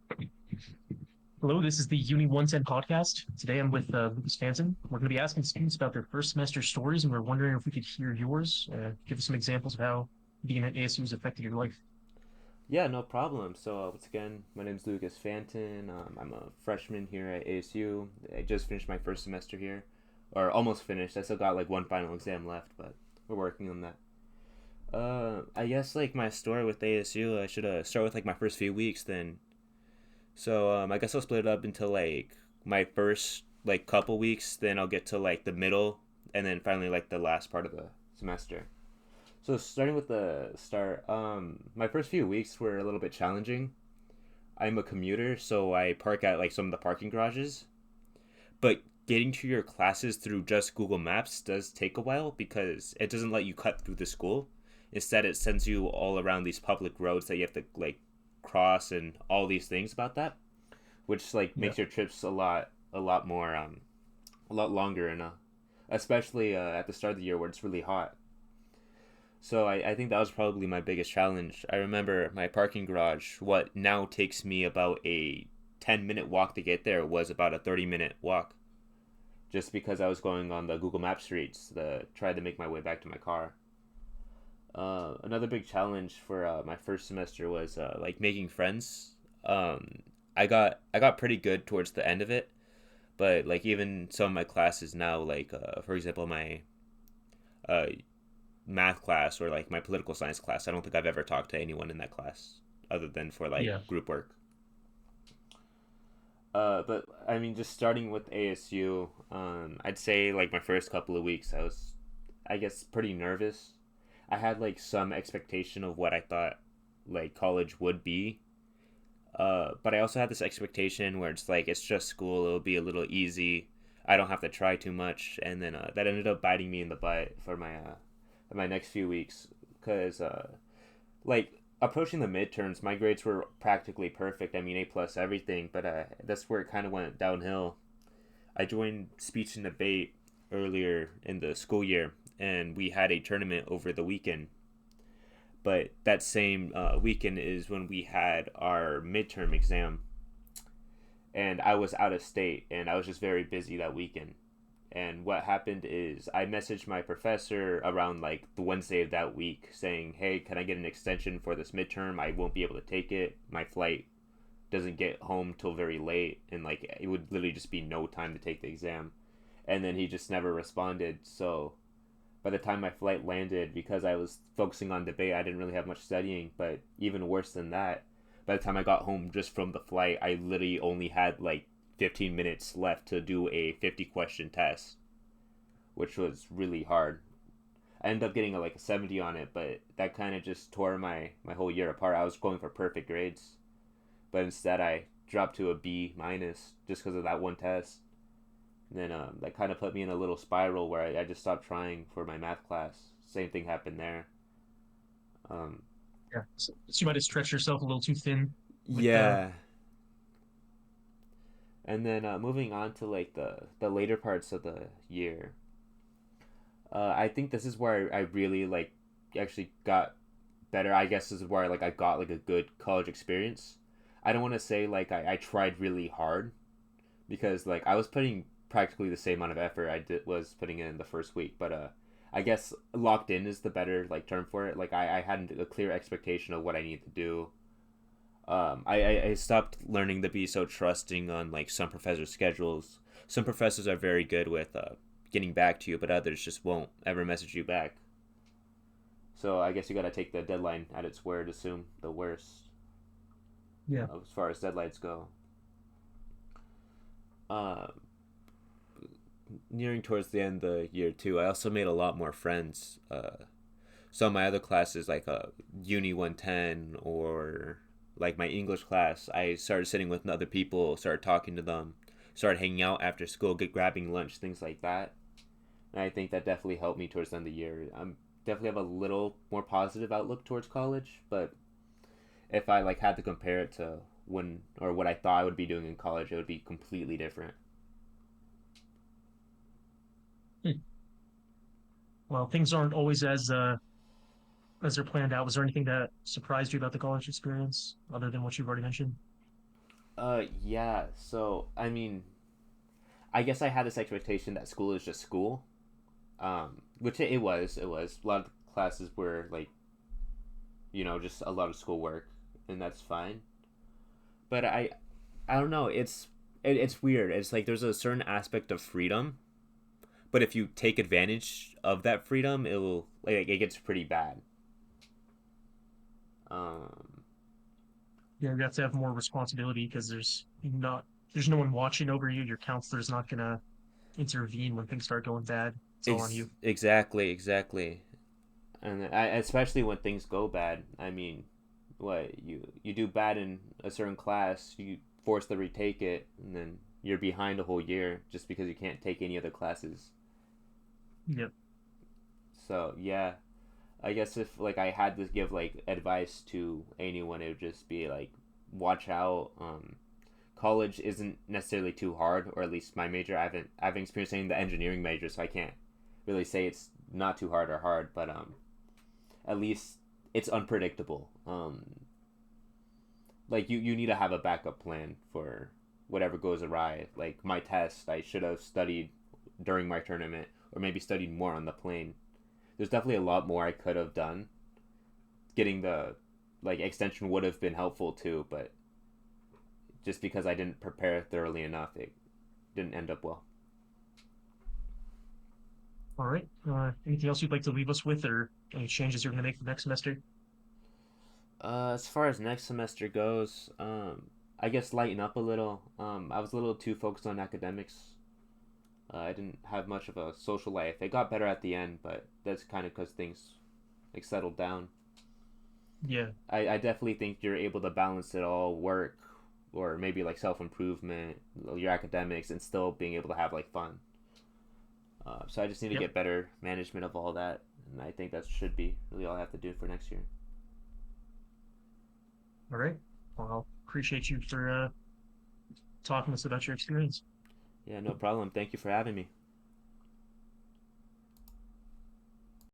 Hello, this is the Uni 110 podcast. Today I'm with Lucas Fanton. We're going to be asking students about their first semester stories, and we're wondering if we could hear yours. Give us some examples of how being at ASU has affected your life. Yeah, no problem. So, once again, my name is Lucas Fanton. I'm a freshman here at ASU. I just finished my first semester here, or almost finished. I still got like one final exam left, but we're working on that. I guess like my story with ASU, I should start with like my first few weeks then. I guess I'll split it up into like my first like couple weeks, then I'll get to like the middle, and then finally like the last part of the semester. So starting with the start, my first few weeks were a little bit challenging. I'm a commuter, so I park at like some of the parking garages. But getting to your classes through just Google Maps does take a while because it doesn't let you cut through the school. Instead, it sends you all around these public roads that you have to like cross and all these things about that, which like Yeah. makes your trips a lot more a lot longer and especially at the start of the year where it's really hot. So I think that was probably my biggest challenge. I remember my parking garage, what now takes me about a 10-minute walk to get there was about a 30-minute walk just because I was going on the Google Maps streets to try to make my way back to my car. Another big challenge for my first semester was like making friends. Um, I got pretty good towards the end of it, but like even some of my classes now, like for example, my uh, math class or like my political science class. I don't think I've ever talked to anyone in that class other than for like Yeah. group work. But I mean, just starting with ASU, I'd say like my first couple of weeks, I was, I guess, pretty nervous. I had like some expectation of what I thought like college would be. But I also had this expectation where it's like it's just school; it'll be a little easy. I don't have to try too much, and then that ended up biting me in the butt for my next few weeks because like approaching the midterms, my grades were practically perfect. I mean, A plus everything, but that's where it kind of went downhill. I joined speech and debate earlier in the school year, and we had a tournament over the weekend. But that same weekend is when we had our midterm exam, and I was out of state, and I was just very busy that weekend. And what happened is I messaged my professor around like the Wednesday of that week saying, "Hey, can I get an extension for this midterm? I won't be able to take it. My flight doesn't get home till very late, and like it would literally just be no time to take the exam." And then he just never responded. So by the time my flight landed, because I was focusing on debate, I didn't really have much studying. But even worse than that, by the time I got home just from the flight, I literally only had like 15 minutes left to do a 50 question test, which was really hard. I ended up getting like a 70 on it, but that kind of just tore my whole year apart. I was going for perfect grades, but instead I dropped to a B minus just because of that one test. And then that kind of put me in a little spiral where I just stopped trying for my math class. Same thing happened there. Um, Yeah. So you might have stretched yourself a little too thin with yeah, and then moving on to like the later parts of the year, I think this is where I really like actually got better. I guess this is where like I got like a good college experience. I don't want to say like I tried really hard because like I was putting practically the same amount of effort was putting in the first week, but I guess locked in is the better like term for it. Like I had a clear expectation of what I need to do. I stopped learning to be so trusting on like some professors' schedules. Some professors are very good with getting back to you, but others just won't ever message you back. So I guess you gotta take the deadline at its word, assume the worst yeah. as far as deadlines go. Uh, Nearing towards the end of the year too, I also made a lot more friends. Some of my other classes, like Uni 110 or like my English class, I started sitting with other people, started talking to them, started hanging out after school, get grabbing lunch, things like that. And I think that definitely helped me towards the end of the year. I'm definitely have a little more positive outlook towards college, but if I like had to compare it to when or what I thought I would be doing in college, it would be completely different. Hmm. Well, things aren't always as they're planned out. Was there anything that surprised you about the college experience other than what you've already mentioned? Yeah. So I mean, I guess I had this expectation that school is just school. Which it was. It was. A lot of classes were like, just a lot of schoolwork, and that's fine. But I don't know. It's weird. It's like there's a certain aspect of freedom, but if you take advantage of that freedom, it gets pretty bad. Um, You have to have more responsibility because there's no one watching over you. Your counselor's not gonna intervene when things start going bad. It's all on you. exactly, exactly. And especially when things go bad. I mean, what you do bad in a certain class, you force to retake it, and then you're behind a whole year just because you can't take any other classes. Yep. So yeah, I guess if like I had to give like advice to anyone, it would just be like, watch out. College isn't necessarily too hard, or at least my major. I haven't experienced any of the engineering major, so I can't really say it's not too hard or hard. But at least it's unpredictable. Like you need to have a backup plan for whatever goes awry. Like my test, I should have studied during my tournament, or maybe studied more on the plane. There's definitely a lot more I could have done. Getting the like extension would have been helpful too, but just because I didn't prepare thoroughly enough, it didn't end up well. All right. Anything else you'd like to leave us with, or any changes you're gonna make for next semester? As far as next semester goes, I guess lighten up a little. I was a little too focused on academics. I didn't have much of a social life. It got better at the end, but that's kind of because things like settled down. Yeah. I definitely think you're able to balance it all, work or maybe like self improvement, your academics, and still being able to have like fun. So I just need to Yep. get better management of all that, and I think that should be really all I have to do for next year. All right. Well, appreciate you for talking to us about your experience. Yeah, no problem. Thank you for having me.